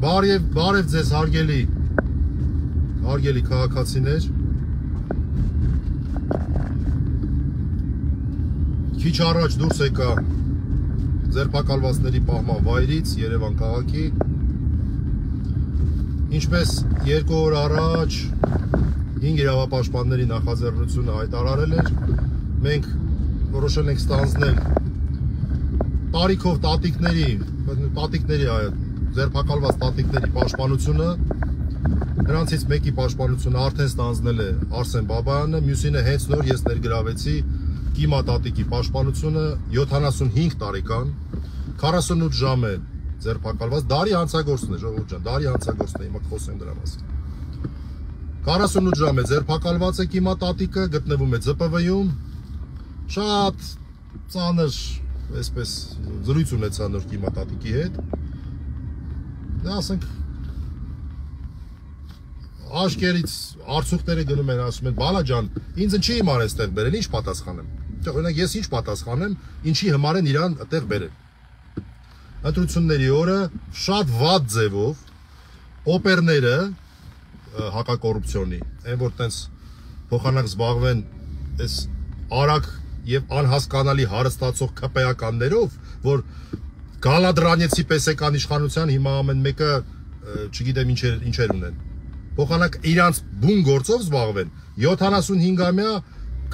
Բարև ձեզ հարգելի քաղաքացիներ։ Քիչ առաջ դուրս եկա ձերբակալվածների պահման վայրից Երևան քաղաքի։ Ինչպես 2 օր առաջ 5 իրավապաշտպանների նախաձեռնությունը հայտարարել էր, մենք որոշել ենք ստանձնել տարիքով տատիկների ձերբակալված տատիկների պաշտպանությունը, նրանցից մեկի պաշտպանությունը արդեն ստանձնել է Արսեն Բաբայանը, մյուսինը հենց նոր ես ներգրավեցի Կիմա տատիկի պաշտպանությունը 75 տարեկան, 48 ժամ է ձերբակալված, դարի հանցագործն է, ժողովուրդ ջան, դարի հանցագործն է, հիմա խոսեմ դրա մասին։ 48 ժամ է ձերբակալված է Կիմա տատիկը, գտնվում է ԶՊՎ-ում, շատ ծանր, այսպես զրույց ունեցա նոր Կիմա տատիկի հետ։ Դա ասենք աշկերից արցուկները գնում են, ասում են, բալա ջան, ինձ ինչի հիմար ես տեղ բերել, ինչ պատասխանեմ։ Օրինակ ես ինչ պատասխանեմ, ինչի համար են իրան այդտեղ բերել։ Ընտրությունների օրը շատ վատ ձևով օպերները հակակոռուպցիոնի, այն որ տենց փոխանակ զբաղվեն այս արագ եւ անհասկանալի հարստացող ԿՊԱ-կաններով, որ Գալադրանեցի պես եկան իշխանության, հիմա ամեն մեկը չգիտեմ ինչեր ունեն։ Փոխանակ իրանց բուն գործով զբաղվեն 75-ամյա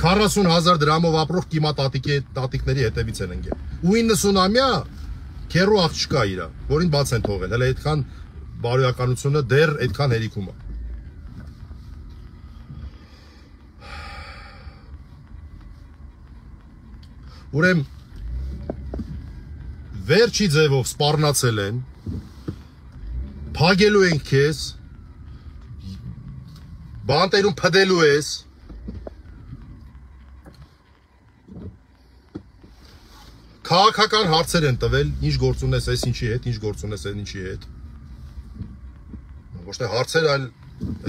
40,000 դրամով ապրող Կիմա տատիկների հետևից են ընկել։ Ու 90-ամյա քերու աղջկա իրա, որին բաց են թողել, հələ այդքան բարոյականությունը դեռ այդքան հերիքում է։ Ուրեմն վերջի ձևով սպառնացել են, փագելու են քեզ, բանտերում փդելու ես, քաղաքական հարցեր են տվել, ինչ գործ ունես այս ինչի հետ, ինչ գործ ունես այն ինչի հետ։ Ոչ թե հարցեր, այլ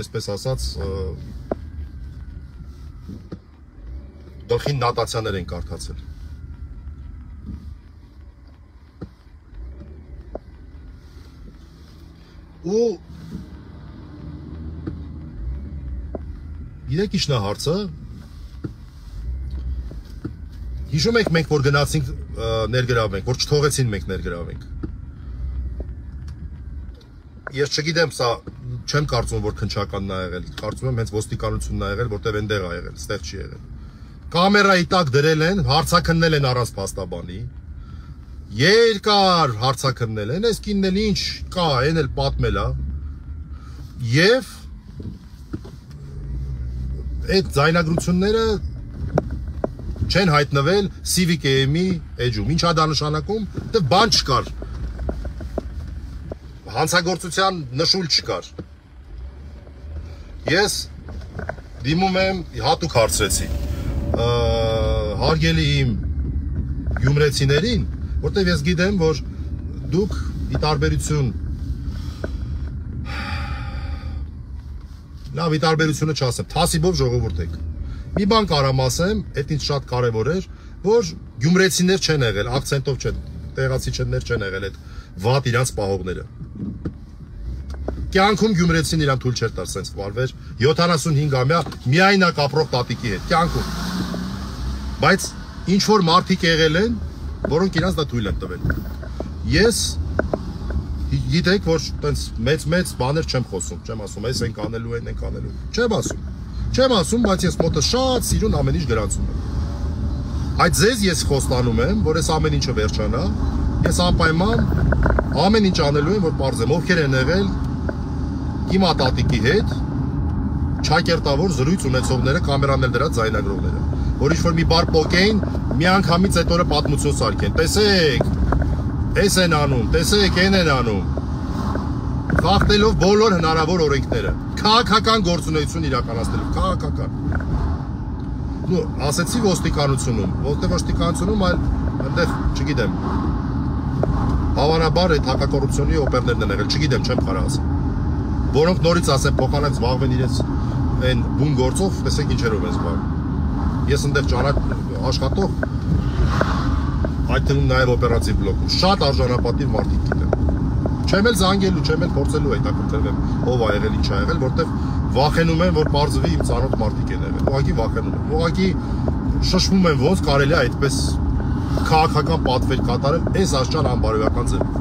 այսպես ասած գլխին նոտացիաներ են կարդացել։ Ու գիտեք ինչն է հարցը։ Հիշում եք մենք որ գնացինք ներգրավենք, որ չթողեցին մենք ներգրավենք։ Ես չգիտեմ, սա չեմ կարծում որ քնչականն է եղել, կարծում եմ հենց ոստիկանությունն է եղել, որտեղ այնտեղ է եղել, ստեղ չի եղել։ Կամերայի տակ դրել են, հարցաքննել են առանց փաստաբանի։ Երկար հարցաքննել են, այս կինն էլ ինչ կա, այն էլ պատմել է։ Եվ այդ ձայնագրությունները չեն հայտնվել Civic AM-ի էջում։ Ինչ է դա նշանակում, դե բան չկար։ Հանցագործության նշույլ չկար։ Ես դիմում եմ հատուկ հարցրեցի հարգելի իմ գյումրեցիներին, որտեղ ես գիտեմ, որ դուք ի տարբերություն լավ ի տարբերությունը չասեմ, թասիբով ժողովուրդ եք։ Մի բան կարամ ասեմ, այդ ինձ շատ կարևոր էր, որ գյումրեցիներ չեն եղել, ակցենտով չեն, տեղացիներ չեն եղել այդ վատ իրանց պահողները։ Կյանքում գյումրեցին իրան թույլ չէր տար սենց վարվեր 75-ամյա միայնակ ապրող տատիկի հետ, կյանքում։ Բայց ինչ որ մարդիկ եղել են, որոնք իրանց դա թույլ են տվել։ Ես գիտեք, որ տենց մեծ բաներ չեմ խոսում, չեմ ասում, այս ենք անելու, այն ենք անելու, չեմ ասում, բայց ես մոտը շատ սիրուն ամեն ինչ գրանցում եմ։ Այդ ձեզ ես խոստանում եմ, որ այս ամեն ինչը վերջանա, ես անպայման ամեն ինչ անելու եմ, որ պարզեմ, ովքեր են եղել Կիմա տատիկի հետ, չակերտավոր զրույց ունեցողները, կամերանել դրած ձայնագրողները, որ ինչ-որ մի բար պոկեին, մի անգամից այդ օրը պատմություն սարքեն, տեսեք, այս են անում, տեսեք, այն են անում, խախտելով բոլոր հնարավոր օրենքները, քաղաքական գործունեություն իրականացնելով, քաղաքական։ Նու, ասեցի ոստիկանությունում, որտեղ ոստիկանությունում, այլ այնտեղ, չգիտեմ, հավանաբար այդ հակակոռուպցիոնի օպերներն են եղել, չգիտեմ, չեմ կարող ասել, որոնք նորից ասեմ, փոխանակ զբաղվեն իրենց այն բուն գործով, տեսեք ինչերով են զբաղվում։ Ես այնտեղ աշխատող, այդ թվում նաև օպերատիվ բլոկում, շատ արժանապատիվ մարդիկ գիտեմ։ Չեմ էլ զանգելու, չեմ էլ փորձելու հետաքրքրվեմ ով ա եղել, ինչ ա եղել, որտեվ վախենում եմ, որ պարզվի իմ ծանոթ մարդիկ են եղել։ Ուղղակի վախենում եմ։ Ուղղակի շշմում եմ ոնց կարելի է այդպես քաղաքական պատվեր կատարել այս աշճան անբարոյական ձևով։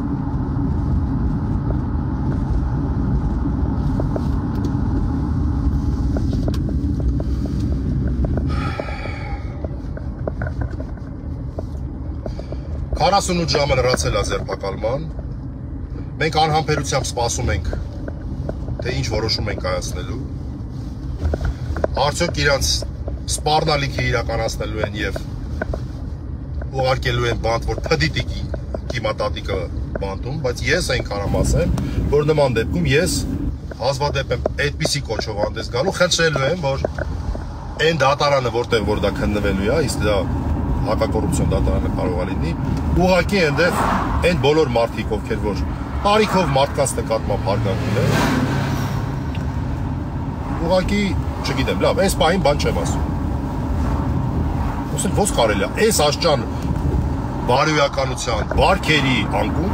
Քառասունութ ժամը լրացել է ձերբակալման։ Մենք անհամբերությամբ սպասում ենք, թե ինչ որոշում են կայացնելու։ Արդյոք իրանց սպառնալիքը իրականացնելու են եւ ուղարկելու են բանտ, որ փդիտի կիմատատիկը բանտում, բայց ես այնքան եմ ասեմ, որ նման դեպքում ես հազվադեպ եմ այդպիսի կոչով հանդես գալու, խնդրելու եմ, որ այն դատարանը, որտեղ որ դա քննվելու է, իսկ դա հակակոռուպցիոն դատարանը կարող է լինի, ուղղակի այնտեղ այն բոլոր մարդիկ, ովքեր որ տարիքով մարդկանց նկատմամբ հարգանք ունեն, ուղղակի, չգիտեմ, լավ, այս պահին բան չեմ ասում։ Ոսել ոնց կարելի է, այս աշճան բարոյականության, բարքերի անկում,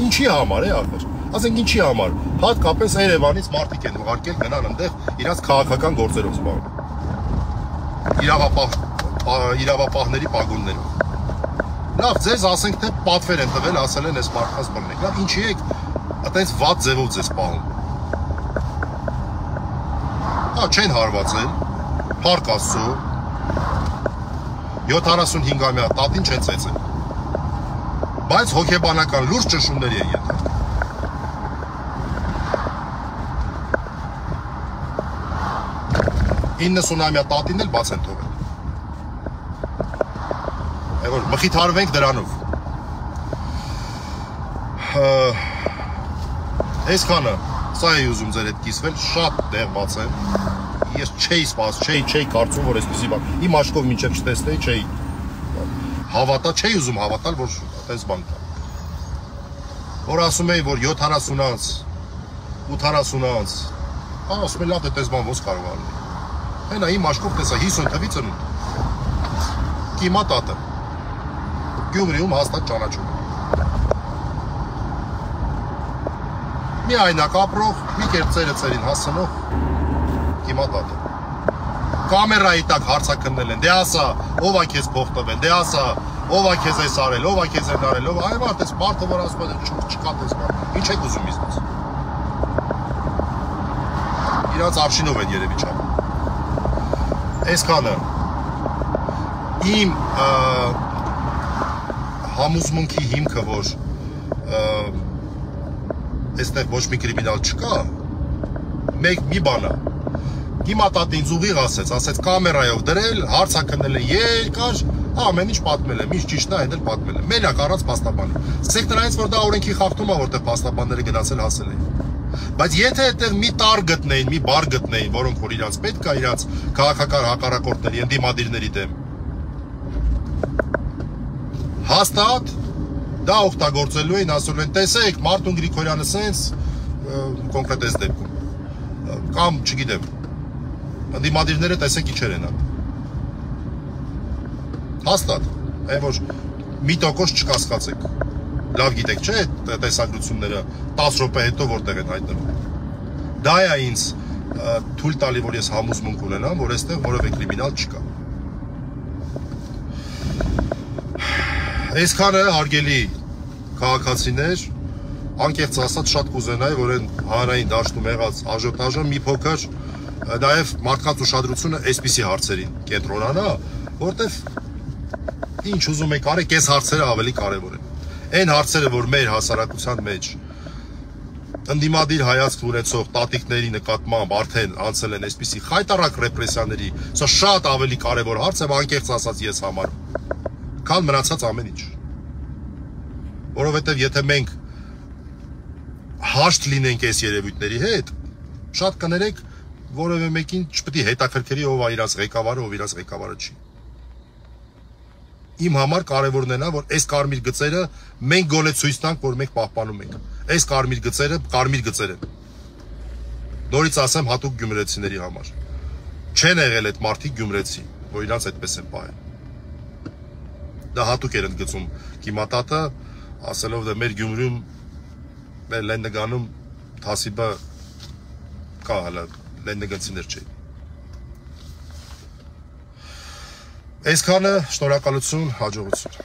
ինչի համար է ախր, ասենք ինչի համար, հատկապես Երևանից մարդիկ են ուղարկել գնան այնտեղ իրաց քաղաքական գործերով զբաղվում, իրավապահների պագոններով։ Լավ, ձեզ ասենք, թե պատվեր են տվել, ասել են այս մարդկանց բռնեք, լավ, ինչի եք այդպես վատ ձևով ձեզ պահում։ Հա, չեն հարվածել, փառք Աստծո, 75-ամյա տատին չեն ծեծել, բայց հոգեբանական լուրջ ճնշումների են ենթարկվել։ 90-ամյա տատին էլ բաց են թողել։ Որ մխիթարվենք դրանով։ Այսքանը, սա է ուզում ձեր հետ կիսվել, շատ դեղված եմ։ Ես չէի կարծում, որ այսպեսի բան։ Իմ աչքով մինչև չտեսնեի, չէի հավատա, չէի ուզում հավատալ, որ այդպես բան կա։ Որ ասում էի, որ 70 անց, 80 անց, ասում եմ, լավ, այդպես բան ոնց կարող է լինել։ Հենա իմ աչքով տեսա 50 թվի ծնունդ։ Կիմա տատը։ Գյումրիում հաստատ ճանաչում եմ։ Մի այնակ ապրող, մի կերպ ծերին հասցնող կիմա տատը։ Կամերայի տակ հարցաքննել են, դե ասա, ով ա քեզ փող տվել, դե ասա, ով ա քեզ այս արել, ով ա քեզ են արել, ով այ մարդ էս մարդը որ ասում է չկա տես բան։ Ինչ եք ուզում իզնից։ Իրանց արշինով են երևի չափ։ Այսքանը իմ համոզմունքի հիմքը, որ այստեղ ոչ մի կրիմինալ չկա, մի բան է։ Հիմա տատը ինձ ուղիղ ասեց կամերայով դրել, հարցաքննել են երկար, ամեն ինչ պատմել եմ, ինչ ճիշտ է, այդ էլ պատմել եմ։ Մենակ առանց փաստաբանի։ Սեկտորայից որ դա օրենքի խախտում է, որտեղ փաստաբանները գնացել հասել են։ Բայց եթե այդտեղ մի տար գտնեին, մի բար գտնեին, որոնք որ իրանց պետք է իրանց քաղաքական հակառակորդների, ընդդիմադիրների դեմ հաստատ դա օգտագործելու էին, ասում են, տեսեք, Մարտուն Գրիգորյանը սենց կոնկրետ այս դեպքում կամ, չգիտեմ, ընդդիմադիրները տեսեք ինչեր են անում։ Հաստատ, այն որ մի տոկոս չկասկածեք, լավ գիտեք, չէ, տեսագրությունները 10 րոպե հետո որտեղ են հայտնվում։ Դա է ինձ թույլ տալի, որ ես համոզմունք ունենամ, որ այստեղ որևէ կրիմինալ չկա։ Այսքանը հարգելի քաղաքացիներ, անկեղծ ասած շատ կուզենայի, որ այն հանրային դաշտում եղած աժոտաժը մի փոքր նաև մարդկանց ուշադրությունը այսպիսի հարցերին կենտրոնանա, որտեվ ինչ ուզում եք արեք, այս հարցերը ավելի կարևոր են։ Այն հարցերը, որ մեր հասարակության մեջ ընդդիմադիր հայացք ունեցող տատիկների նկատմամբ արդեն անցել են այսպիսի խայտառակ ռեպրեսիաների, սա շատ ավելի կարևոր հարց է, անկեղծ ասած ես համարում, քան մնացած ամեն ինչ։ Որովհետև եթե մենք հաշտ լինենք այս երևույթների հետ, շատ կներեք, որևէ մեկին չպետք է հետաքրքրի ով է իրաց ղեկավարը, ով իրաց ղեկավարը չի։ Իմ համար կարևորն է նա, որ այս կարմիր գծերը մենք գոնե ցույց տանք, որ մենք պահպանում ենք։ Այս կարմիր գծերը կարմիր գծեր են։ Նորից ասեմ հատուկ գյումրեցիների համար։ Չեն եղել այդ մարդիկ գյումրեցի, որ իրանց այդպես են պահել։ Դա հատուկ էր ընդգծում Կիմատատը, ասելով դե մեր Գյումրիում մեր լենդգանում թասիբը կա հələ լենդգացիներ չէ։ Այսքանը շնորհակալություն, հաջողություն։